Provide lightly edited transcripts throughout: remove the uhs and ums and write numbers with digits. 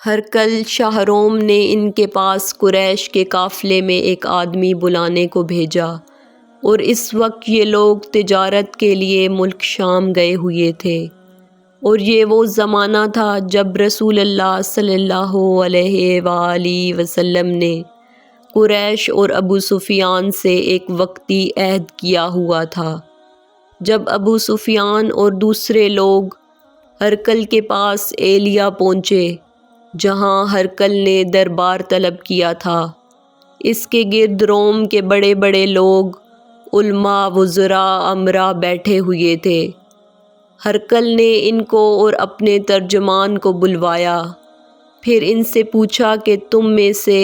ہرقل شاہ روم نے ان کے پاس قریش کے قافلے میں ایک آدمی بلانے کو بھیجا، اور اس وقت یہ لوگ تجارت کے لیے ملک شام گئے ہوئے تھے، اور یہ وہ زمانہ تھا جب رسول اللہ صلی اللہ علیہ وآلہ وسلم نے قریش اور ابو سفیان سے ایک وقتی عہد کیا ہوا تھا۔ جب ابو سفیان اور دوسرے لوگ ہرقل کے پاس ایلیا پہنچے، جہاں ہرقل نے دربار طلب کیا تھا، اس کے گرد روم کے بڑے بڑے لوگ، علماء، وزراء، امراء بیٹھے ہوئے تھے۔ ہرقل نے ان کو اور اپنے ترجمان کو بلوایا، پھر ان سے پوچھا کہ تم میں سے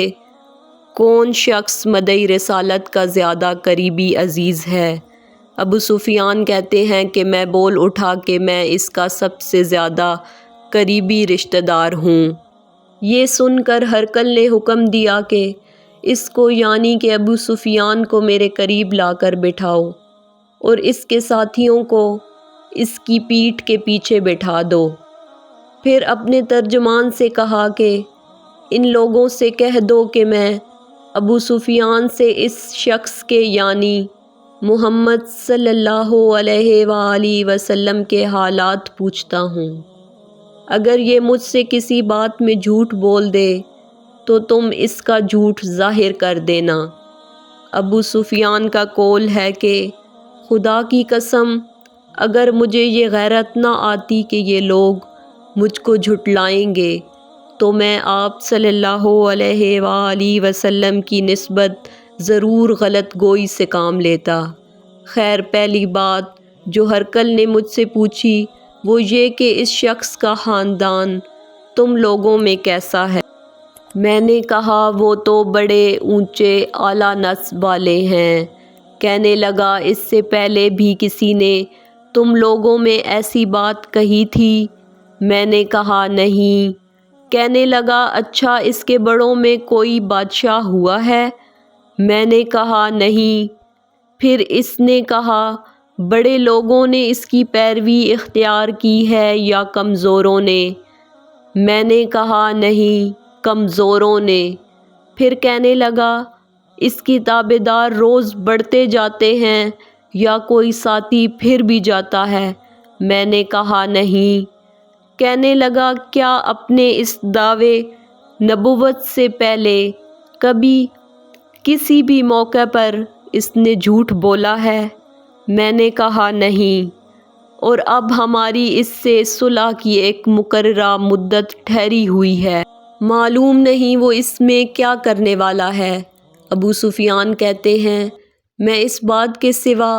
کون شخص مدعی رسالت کا زیادہ قریبی عزیز ہے؟ ابو سفیان کہتے ہیں کہ میں بول اٹھا کہ میں اس کا سب سے زیادہ قریبی رشتہ دار ہوں۔ یہ سن کر ہرقل نے حکم دیا کہ اس کو، یعنی کہ ابو سفیان کو، میرے قریب لا کر بٹھاؤ، اور اس کے ساتھیوں کو اس کی پیٹھ کے پیچھے بٹھا دو۔ پھر اپنے ترجمان سے کہا کہ ان لوگوں سے کہہ دو کہ میں ابو سفیان سے اس شخص کے، یعنی محمد صلی اللہ علیہ وآلہ وسلم کے حالات پوچھتا ہوں۔ اگر یہ مجھ سے کسی بات میں جھوٹ بول دے تو تم اس کا جھوٹ ظاہر کر دینا۔ ابو سفیان کا قول ہے کہ خدا کی قسم، اگر مجھے یہ غیرت نہ آتی کہ یہ لوگ مجھ کو جھٹلائیں گے تو میں آپ صلی اللہ علیہ وآلہ وسلم کی نسبت ضرور غلط گوئی سے کام لیتا۔ خیر، پہلی بات جو ہرقل نے مجھ سے پوچھی وہ یہ کہ اس شخص کا خاندان تم لوگوں میں کیسا ہے؟ میں نے کہا وہ تو بڑے اونچے اعلیٰ نسب والے ہیں۔ کہنے لگا اس سے پہلے بھی کسی نے تم لوگوں میں ایسی بات کہی تھی؟ میں نے کہا نہیں۔ کہنے لگا اچھا، اس کے بڑوں میں کوئی بادشاہ ہوا ہے؟ میں نے کہا نہیں۔ پھر اس نے کہا بڑے لوگوں نے اس کی پیروی اختیار کی ہے یا کمزوروں نے؟ میں نے کہا نہیں، کمزوروں نے۔ پھر کہنے لگا اس کی تابعدار روز بڑھتے جاتے ہیں یا کوئی ساتھی پھر بھی جاتا ہے؟ میں نے کہا نہیں۔ کہنے لگا کیا اپنے اس دعوے نبوت سے پہلے کبھی کسی بھی موقع پر اس نے جھوٹ بولا ہے؟ میں نے کہا نہیں۔ اور اب ہماری اس سے صلح کی ایک مقررہ مدت ٹھہری ہوئی ہے، معلوم نہیں وہ اس میں کیا کرنے والا ہے۔ ابو سفیان کہتے ہیں میں اس بات کے سوا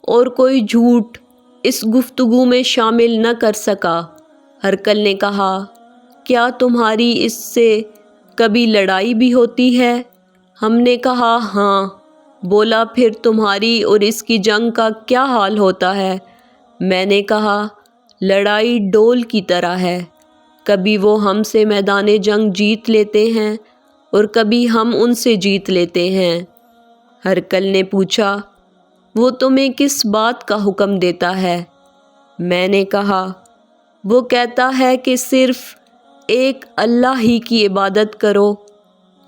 اور کوئی جھوٹ اس گفتگو میں شامل نہ کر سکا۔ ہرقل نے کہا کیا تمہاری اس سے کبھی لڑائی بھی ہوتی ہے؟ ہم نے کہا ہاں۔ بولا پھر تمہاری اور اس کی جنگ کا کیا حال ہوتا ہے؟ میں نے کہا لڑائی ڈول کی طرح ہے، کبھی وہ ہم سے میدان جنگ جیت لیتے ہیں اور کبھی ہم ان سے جیت لیتے ہیں۔ ہرقل نے پوچھا وہ تمہیں کس بات کا حکم دیتا ہے؟ میں نے کہا وہ کہتا ہے کہ صرف ایک اللہ ہی کی عبادت کرو،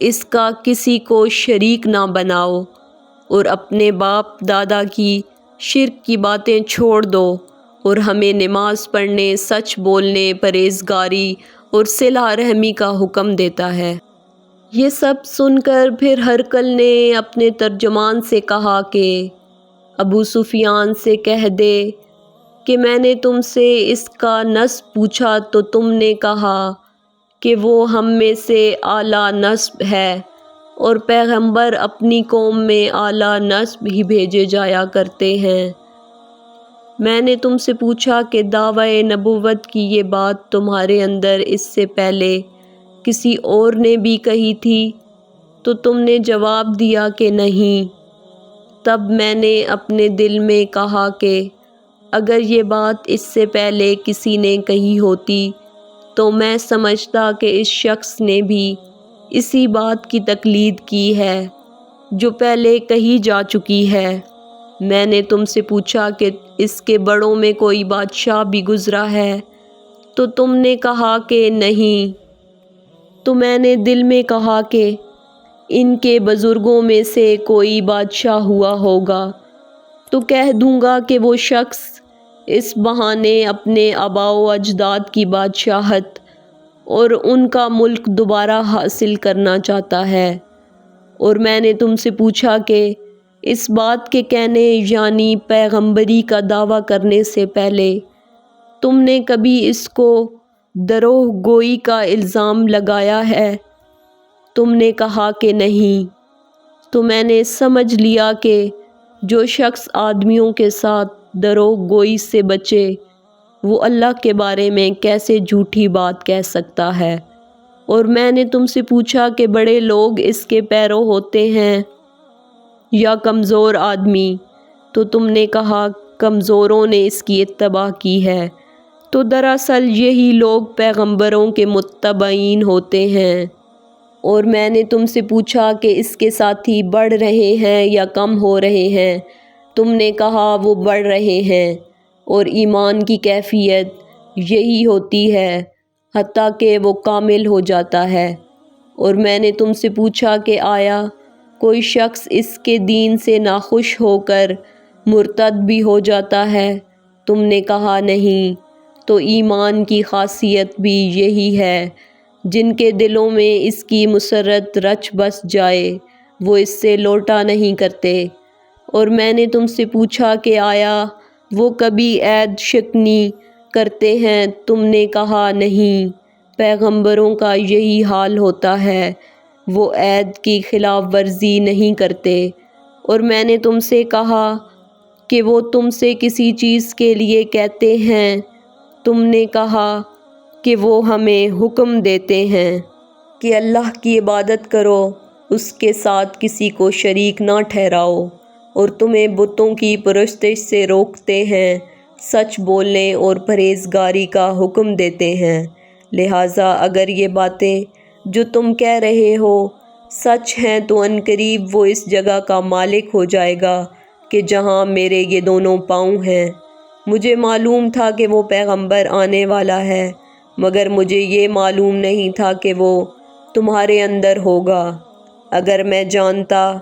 اس کا کسی کو شریک نہ بناؤ، اور اپنے باپ دادا کی شرک کی باتیں چھوڑ دو، اور ہمیں نماز پڑھنے، سچ بولنے، پرہیزگاری اور صلہ رحمی کا حکم دیتا ہے۔ یہ سب سن کر پھر ہرقل نے اپنے ترجمان سے کہا کہ ابو سفیان سے کہہ دے کہ میں نے تم سے اس کا نسب پوچھا تو تم نے کہا کہ وہ ہم میں سے اعلیٰ نسب ہے، اور پیغمبر اپنی قوم میں اعلیٰ نسب ہی بھیجے جایا کرتے ہیں۔ میں نے تم سے پوچھا کہ دعویٰ نبوت کی یہ بات تمہارے اندر اس سے پہلے کسی اور نے بھی کہی تھی؟ تو تم نے جواب دیا کہ نہیں۔ تب میں نے اپنے دل میں کہا کہ اگر یہ بات اس سے پہلے کسی نے کہی ہوتی تو میں سمجھتا کہ اس شخص نے بھی اسی بات کی تقلید کی ہے جو پہلے کہی جا چکی ہے۔ میں نے تم سے پوچھا کہ اس کے بڑوں میں کوئی بادشاہ بھی گزرا ہے؟ تو تم نے کہا کہ نہیں۔ تو میں نے دل میں کہا کہ ان کے بزرگوں میں سے کوئی بادشاہ ہوا ہوگا تو کہہ دوں گا کہ وہ شخص اس بہانے اپنے آباء و اجداد کی بادشاہت اور ان کا ملک دوبارہ حاصل کرنا چاہتا ہے۔ اور میں نے تم سے پوچھا کہ اس بات کے کہنے یعنی پیغمبری کا دعویٰ کرنے سے پہلے تم نے کبھی اس کو دروغ گوئی کا الزام لگایا ہے؟ تم نے کہا کہ نہیں۔ تو میں نے سمجھ لیا کہ جو شخص آدمیوں کے ساتھ دروغ گوئی سے بچے وہ اللہ کے بارے میں کیسے جھوٹی بات کہہ سکتا ہے۔ اور میں نے تم سے پوچھا کہ بڑے لوگ اس کے پیرو ہوتے ہیں یا کمزور آدمی؟ تو تم نے کہا کمزوروں نے اس کی اتباع کی ہے۔ تو دراصل یہی لوگ پیغمبروں کے متبعین ہوتے ہیں۔ اور میں نے تم سے پوچھا کہ اس کے ساتھی بڑھ رہے ہیں یا کم ہو رہے ہیں؟ تم نے کہا وہ بڑھ رہے ہیں، اور ایمان کی کیفیت یہی ہوتی ہے حتیٰ کہ وہ کامل ہو جاتا ہے۔ اور میں نے تم سے پوچھا کہ آیا کوئی شخص اس کے دین سے ناخوش ہو کر مرتد بھی ہو جاتا ہے؟ تم نے کہا نہیں۔ تو ایمان کی خاصیت بھی یہی ہے، جن کے دلوں میں اس کی مسرت رچ بس جائے وہ اس سے لوٹا نہیں کرتے۔ اور میں نے تم سے پوچھا کہ آیا وہ کبھی عہد شکنی کرتے ہیں؟ تم نے کہا نہیں۔ پیغمبروں کا یہی حال ہوتا ہے، وہ عہد کی خلاف ورزی نہیں کرتے۔ اور میں نے تم سے کہا کہ وہ تم سے کسی چیز کے لیے کہتے ہیں، تم نے کہا کہ وہ ہمیں حکم دیتے ہیں کہ اللہ کی عبادت کرو، اس کے ساتھ کسی کو شریک نہ ٹھہراؤ، اور تمہیں بتوں کی پرستش سے روکتے ہیں، سچ بولنے اور پرہیزگاری کا حکم دیتے ہیں۔ لہٰذا اگر یہ باتیں جو تم کہہ رہے ہو سچ ہیں تو عنقریب وہ اس جگہ کا مالک ہو جائے گا کہ جہاں میرے یہ دونوں پاؤں ہیں۔ مجھے معلوم تھا کہ وہ پیغمبر آنے والا ہے، مگر مجھے یہ معلوم نہیں تھا کہ وہ تمہارے اندر ہوگا۔ اگر میں جانتا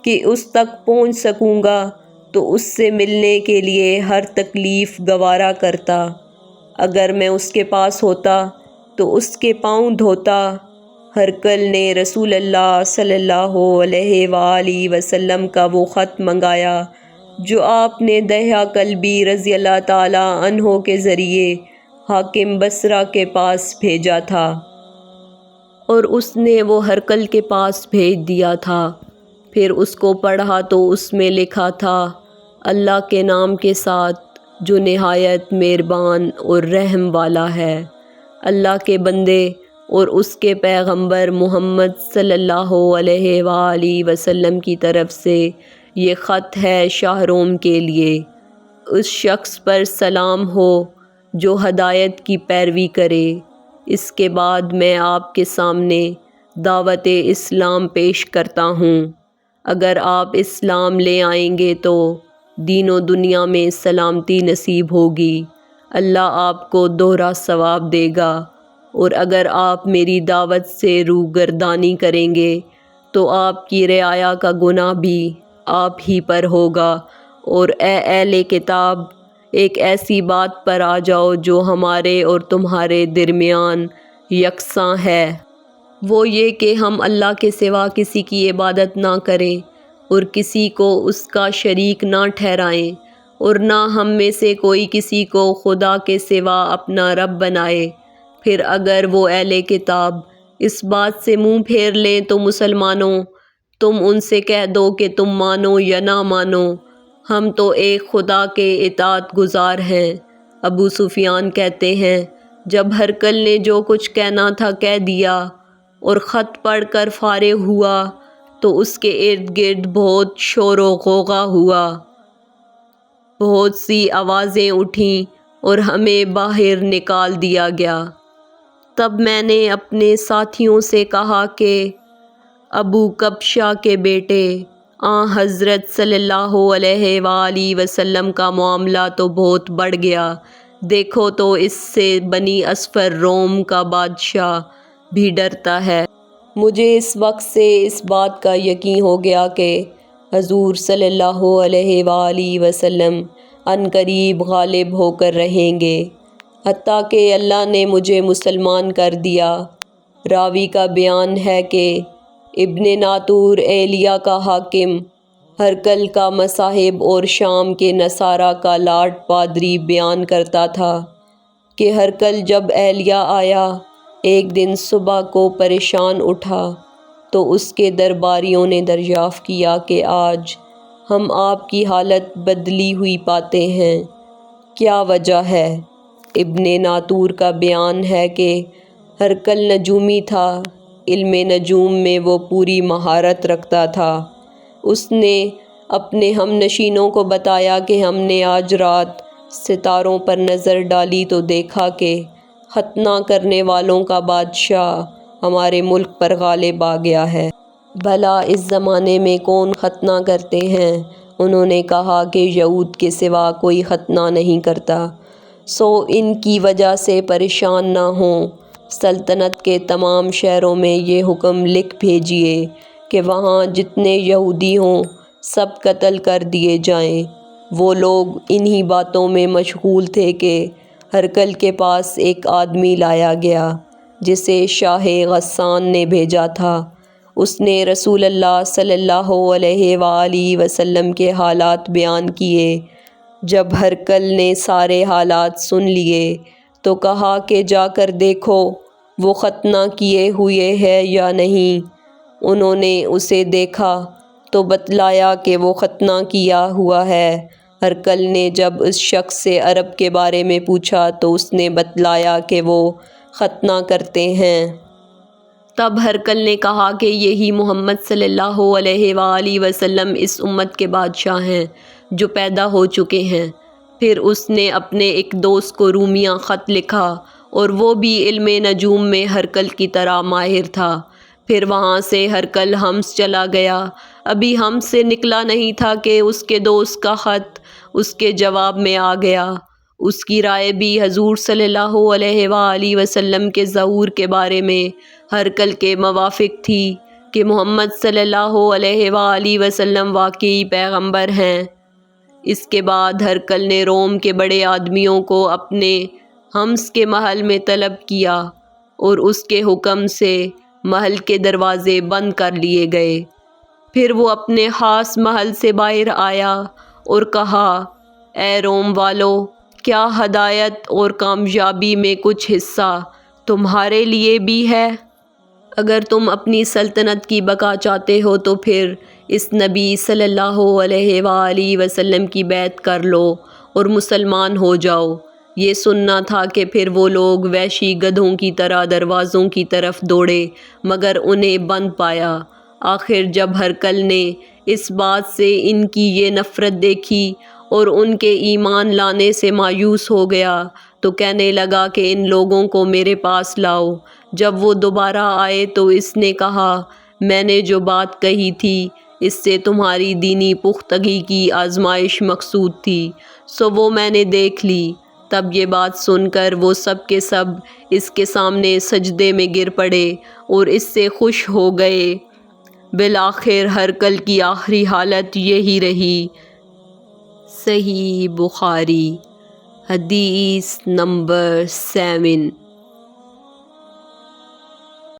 کہ اس تک پہنچ سکوں گا تو اس سے ملنے کے لیے ہر تکلیف گوارا کرتا۔ اگر میں اس کے پاس ہوتا تو اس کے پاؤں دھوتا۔ ہرقل نے رسول اللہ صلی اللہ علیہ وآلہ وسلم کا وہ خط منگایا جو آپ نے دحیہ کلبی رضی اللہ تعالیٰ عنہ کے ذریعے حاکم بصرہ کے پاس بھیجا تھا، اور اس نے وہ ہرقل کے پاس بھیج دیا تھا۔ پھر اس کو پڑھا تو اس میں لکھا تھا، اللہ کے نام کے ساتھ جو نہایت مہربان اور رحم والا ہے۔ اللہ کے بندے اور اس کے پیغمبر محمد صلی اللہ علیہ وآلہ وسلم کی طرف سے یہ خط ہے شاہ روم کے لیے۔ اس شخص پر سلام ہو جو ہدایت کی پیروی کرے۔ اس کے بعد میں آپ کے سامنے دعوت اسلام پیش کرتا ہوں۔ اگر آپ اسلام لے آئیں گے تو دین و دنیا میں سلامتی نصیب ہوگی، اللہ آپ کو دوہرا ثواب دے گا، اور اگر آپ میری دعوت سے روگردانی کریں گے تو آپ کی رعایا کا گناہ بھی آپ ہی پر ہوگا۔ اور اے اہل کتاب، ایک ایسی بات پر آ جاؤ جو ہمارے اور تمہارے درمیان یکساں ہے، وہ یہ کہ ہم اللہ کے سوا کسی کی عبادت نہ کریں اور کسی کو اس کا شریک نہ ٹھہرائیں، اور نہ ہم میں سے کوئی کسی کو خدا کے سوا اپنا رب بنائے۔ پھر اگر وہ اہل کتاب اس بات سے منہ پھیر لیں تو مسلمانوں، تم ان سے کہہ دو کہ تم مانو یا نہ مانو، ہم تو ایک خدا کے اطاعت گزار ہیں۔ ابو سفیان کہتے ہیں، جب ہرقل نے جو کچھ کہنا تھا کہہ دیا اور خط پڑھ کر فارغ ہوا تو اس کے ارد گرد بہت شور و غوغا ہوا، بہت سی آوازیں اٹھیں اور ہمیں باہر نکال دیا گیا۔ تب میں نے اپنے ساتھیوں سے کہا کہ ابو کبشہ کے بیٹے آن حضرت صلی اللہ علیہ وآلہ وسلم کا معاملہ تو بہت بڑھ گیا۔ دیکھو تو اس سے بنی اصفر روم کا بادشاہ بھی ڈرتا ہے۔ مجھے اس وقت سے اس بات کا یقین ہو گیا کہ حضور صلی اللہ علیہ وآلہ وسلم عنقریب غالب ہو کر رہیں گے، حتیٰ کہ اللہ نے مجھے مسلمان کر دیا۔ راوی کا بیان ہے کہ ابن ناطور ایلیہ کا حاکم، ہرقل کا مصاحب اور شام کے نصارہ کا لاٹ پادری بیان کرتا تھا کہ ہرقل جب ایلیہ آیا ایک دن صبح کو پریشان اٹھا تو اس کے درباریوں نے دریافت کیا کہ آج ہم آپ کی حالت بدلی ہوئی پاتے ہیں، کیا وجہ ہے؟ ابن ناطور کا بیان ہے کہ ہرقل نجومی تھا، علم نجوم میں وہ پوری مہارت رکھتا تھا۔ اس نے اپنے ہم نشینوں کو بتایا کہ ہم نے آج رات ستاروں پر نظر ڈالی تو دیکھا کہ ختنہ کرنے والوں کا بادشاہ ہمارے ملک پر غالب آ گیا ہے۔ بھلا اس زمانے میں کون ختنہ کرتے ہیں؟ انہوں نے کہا کہ یہود کے سوا کوئی ختنہ نہیں کرتا، سو ان کی وجہ سے پریشان نہ ہوں۔ سلطنت کے تمام شہروں میں یہ حکم لکھ بھیجیے کہ وہاں جتنے یہودی ہوں سب قتل کر دیے جائیں۔ وہ لوگ انہی باتوں میں مشغول تھے کہ ہرقل کے پاس ایک آدمی لایا گیا جسے شاہ غسان نے بھیجا تھا۔ اس نے رسول اللہ صلی اللہ علیہ وآلہ وسلم کے حالات بیان کیے۔ جب ہرقل نے سارے حالات سن لیے تو کہا کہ جا کر دیکھو وہ ختنہ کیے ہوئے ہے یا نہیں۔ انہوں نے اسے دیکھا تو بتلایا کہ وہ ختنہ کیا ہوا ہے۔ ہرقل نے جب اس شخص سے عرب کے بارے میں پوچھا تو اس نے بتلایا کہ وہ ختنہ کرتے ہیں۔ تب ہرقل نے کہا کہ یہی محمد صلی اللہ علیہ وآلہ وسلم اس امت کے بادشاہ ہیں جو پیدا ہو چکے ہیں۔ پھر اس نے اپنے ایک دوست کو رومیہ خط لکھا اور وہ بھی علم نجوم میں ہرقل کی طرح ماہر تھا۔ پھر وہاں سے ہرقل حمص چلا گیا۔ ابھی حمص سے نکلا نہیں تھا کہ اس کے دوست کا خط اس کے جواب میں آ گیا۔ اس کی رائے بھی حضور صلی اللہ علیہ وآلہ وسلم کے ظہور کے بارے میں ہرقل کے موافق تھی کہ محمد صلی اللہ علیہ وآلہ وسلم واقعی پیغمبر ہیں۔ اس کے بعد ہرقل نے روم کے بڑے آدمیوں کو اپنے حمص کے محل میں طلب کیا اور اس کے حکم سے محل کے دروازے بند کر لیے گئے۔ پھر وہ اپنے خاص محل سے باہر آیا اور کہا، اے روم والو، کیا ہدایت اور کامیابی میں کچھ حصہ تمہارے لیے بھی ہے؟ اگر تم اپنی سلطنت کی بقا چاہتے ہو تو پھر اس نبی صلی اللہ علیہ وآلہ وسلم کی بیعت کر لو اور مسلمان ہو جاؤ۔ یہ سننا تھا کہ پھر وہ لوگ وحشی گدھوں کی طرح دروازوں کی طرف دوڑے مگر انہیں بند پایا۔ آخر جب ہرقل نے اس بات سے ان کی یہ نفرت دیکھی اور ان کے ایمان لانے سے مایوس ہو گیا تو کہنے لگا کہ ان لوگوں کو میرے پاس لاؤ۔ جب وہ دوبارہ آئے تو اس نے کہا، میں نے جو بات کہی تھی اس سے تمہاری دینی پختگی کی آزمائش مقصود تھی، سو وہ میں نے دیکھ لی۔ تب یہ بات سن کر وہ سب کے سب اس کے سامنے سجدے میں گر پڑے اور اس سے خوش ہو گئے۔ بالآخر ہرقل کی آخری حالت یہی رہی۔ صحیح بخاری، حدیث نمبر 7۔